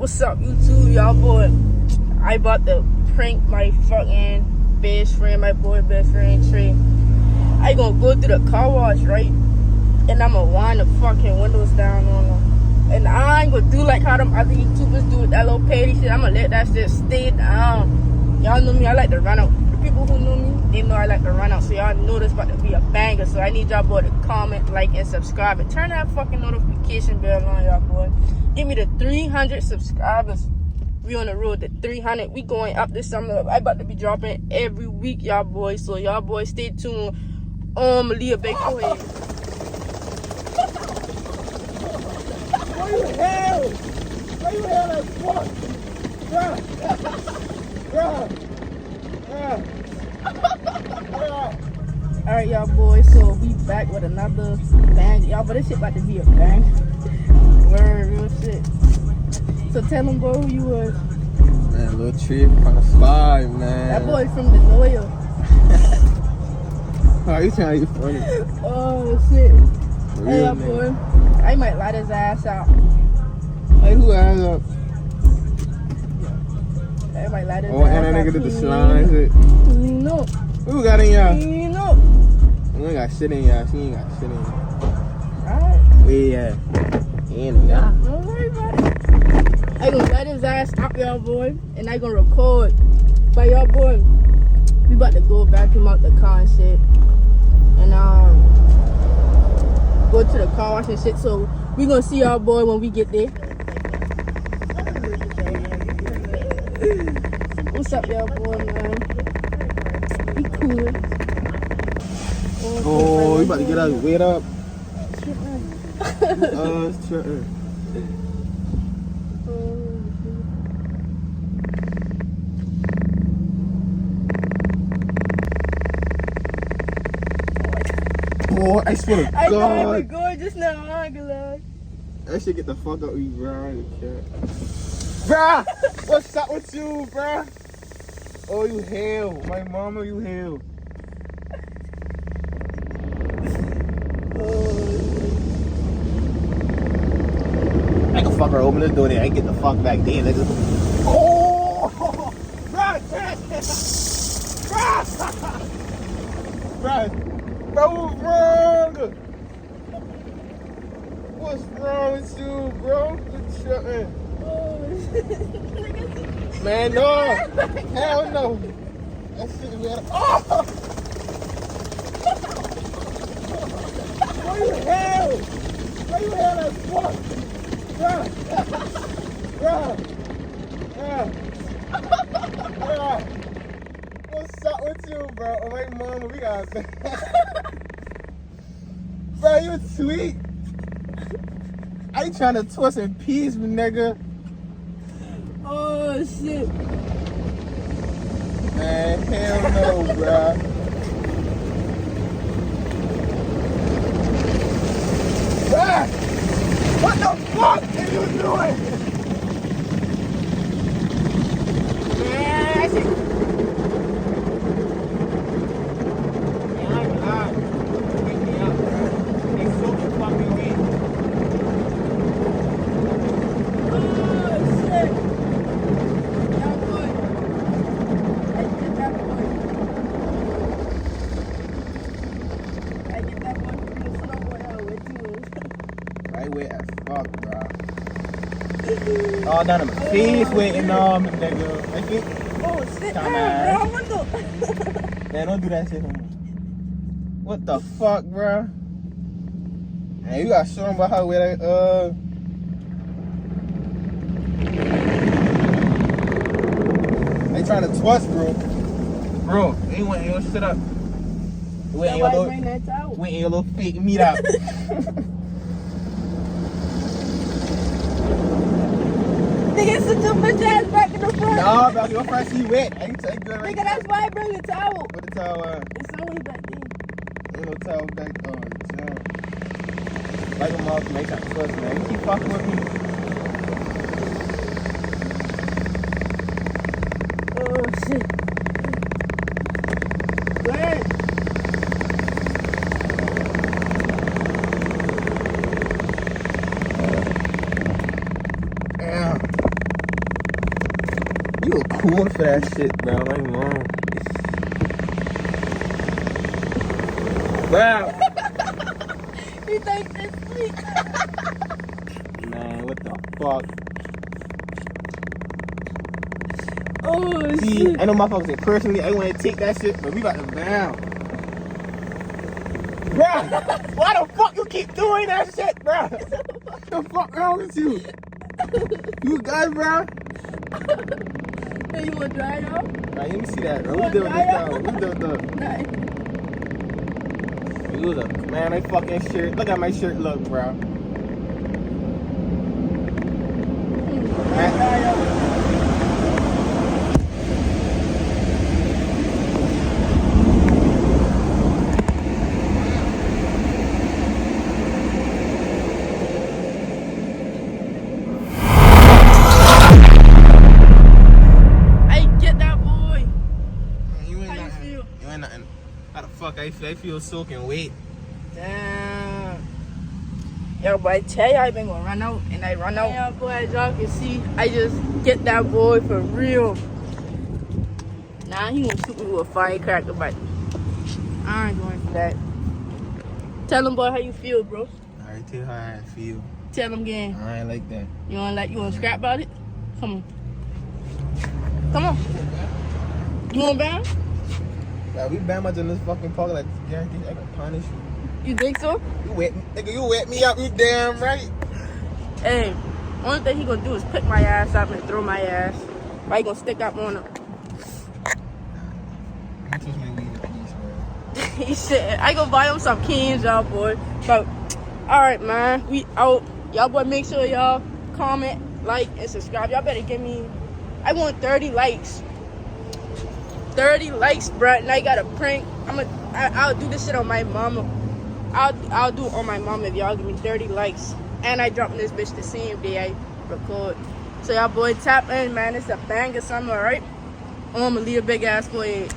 What's up, YouTube? Y'all boy, I about to prank my fucking best friend, my boy best friend Trey. I gonna go through the car wash, right? And I'ma wind the fucking windows down on them. And I ain't gonna do like how them other YouTubers do with that little petty shit. I'ma let that shit stay down. Y'all know me, I like to run out. The people who know me, they know I like to run out. So y'all know this about to be a banger. So I need y'all boy to comment, like, and subscribe. And turn that fucking notification bell on, y'all boy. Give me the 300 subscribers. We on the road to 300. We going up this summer. I about to be dropping every week, y'all boys. So y'all boys stay tuned. Leah Baker. Why you hell? Why you hell like fuck? Alright, y'all boys. So we back with another bang. Y'all, but this shit about to be a bang. Word, real shit. So tell them, bro, who you was. Man, little trip on the slide, man. That boy from the loyal. Oh, you trying to get funny? Oh shit. Real Hey, y'all nigga. boy. I might light his ass out. Hey, who ass up? I might light his Oh, ass and that out. nigga did the slime shit. No. Who got in y'all? No. We ain't got shit in y'all. She ain't got shit in y'all. Alright. Where you at? In y'all. Don't worry about it. I gonna let his ass out, y'all boy, and I gonna record. But y'all boy, we about to go vacuum out the car and shit, and go to the car wash and shit. So we gonna see y'all boy when we get there. What's up, y'all boy, man? Be cool. Oh, you about to get us wet up? It's tripping. Boy, I swear to I know God. it was good just now. I ain't gonna lie. That shit get the fuck up, you bro. Bruh, what's up with you, bruh? Oh, you hell. My mama, you hell. I can fuck her open the door there. I get the fuck back there, nigga. Oh! Bruh, bruh! Bro, what's wrong? What's wrong with you, bro? Good shit. Man, no. Hell no. That shit, man. Oh! Why you hell? Why you hell like fuck? Bruh. What's up with you, bro? Oh, my mama, we got bro, you sweet. I ain't trying to twist and peace me, nigga. Oh shit. Man, hell no, bro. Bruh! What the fuck are you doing? Man, that shit. Yeah, I'm hot. Wake me up, bro. They so fucking weak. Oh shit. That boy. I get that boy. I get that boy from the snowboard out with you. Right wet as fuck, bro. All down in my face waiting on me, nigga. That shit. Oh shit. Dumbass. Bro, window. Man, don't do that shit no more. What the fuck, bro? Man, you gotta show them about how wet they trying to twist, bro. Bro, they went your shit up. Went your little fake meat out. Nigga, sit your bitch ass back in the front. Nah, bro, your front seat wet. I ain't take good right Nigga, that's why I bring the towel. What the towel It's always back there. Ain't no towel back. Oh, damn. Like a mother, make that twist, man. You keep fucking with me. Oh shit. Go ahead. You a cool for that shit, bro. My mom. Bro. He thinks it's sweet. Man, what the fuck? Oh, See, shit. I know motherfuckers say personally, I want to take that shit, but we about to bound. Bro, why the fuck you keep doing that shit, bro? What the fuck wrong with you? You good, bro? Hey, you want to dry it off? Right, let me see that, bro. You Who did want this dry now? Who did the? Man, my fucking shirt. Look at my shirt look, bro. I feel soaking wet. Damn. Yo, boy, I tell you, I been gonna run out, and I run out. Yeah, boy, as y'all can see, I just get that boy for real. Nah, he gonna shoot me with a firecracker, but I ain't going for that. Tell him, boy, how you feel, bro. Alright, tell how I feel. Tell him again. I ain't like that. You wanna scrap about it? Come on. Come on. You wanna bounce? Yeah, we bam much in this fucking park like guarantee I can punish you. You think so? You wet me, nigga, you wet me up, you damn right. Hey, only thing he gonna do is pick my ass up and throw my ass. Why he gonna stick up on him? I touch my weed in peace, man. He said, I gonna buy him some keys, y'all boy. But, alright, man, we out. Y'all boy, make sure y'all comment, like, and subscribe. Y'all better give me, I want 30 likes. 30 likes, bruh, and I got a prank. I'll do this shit on my mama. I'll do it on my mama if y'all give me 30 likes. And I dropping this bitch the same day I record. So y'all boy tap in, man. It's a banger summer, alright? I'm gonna leave a big ass boy.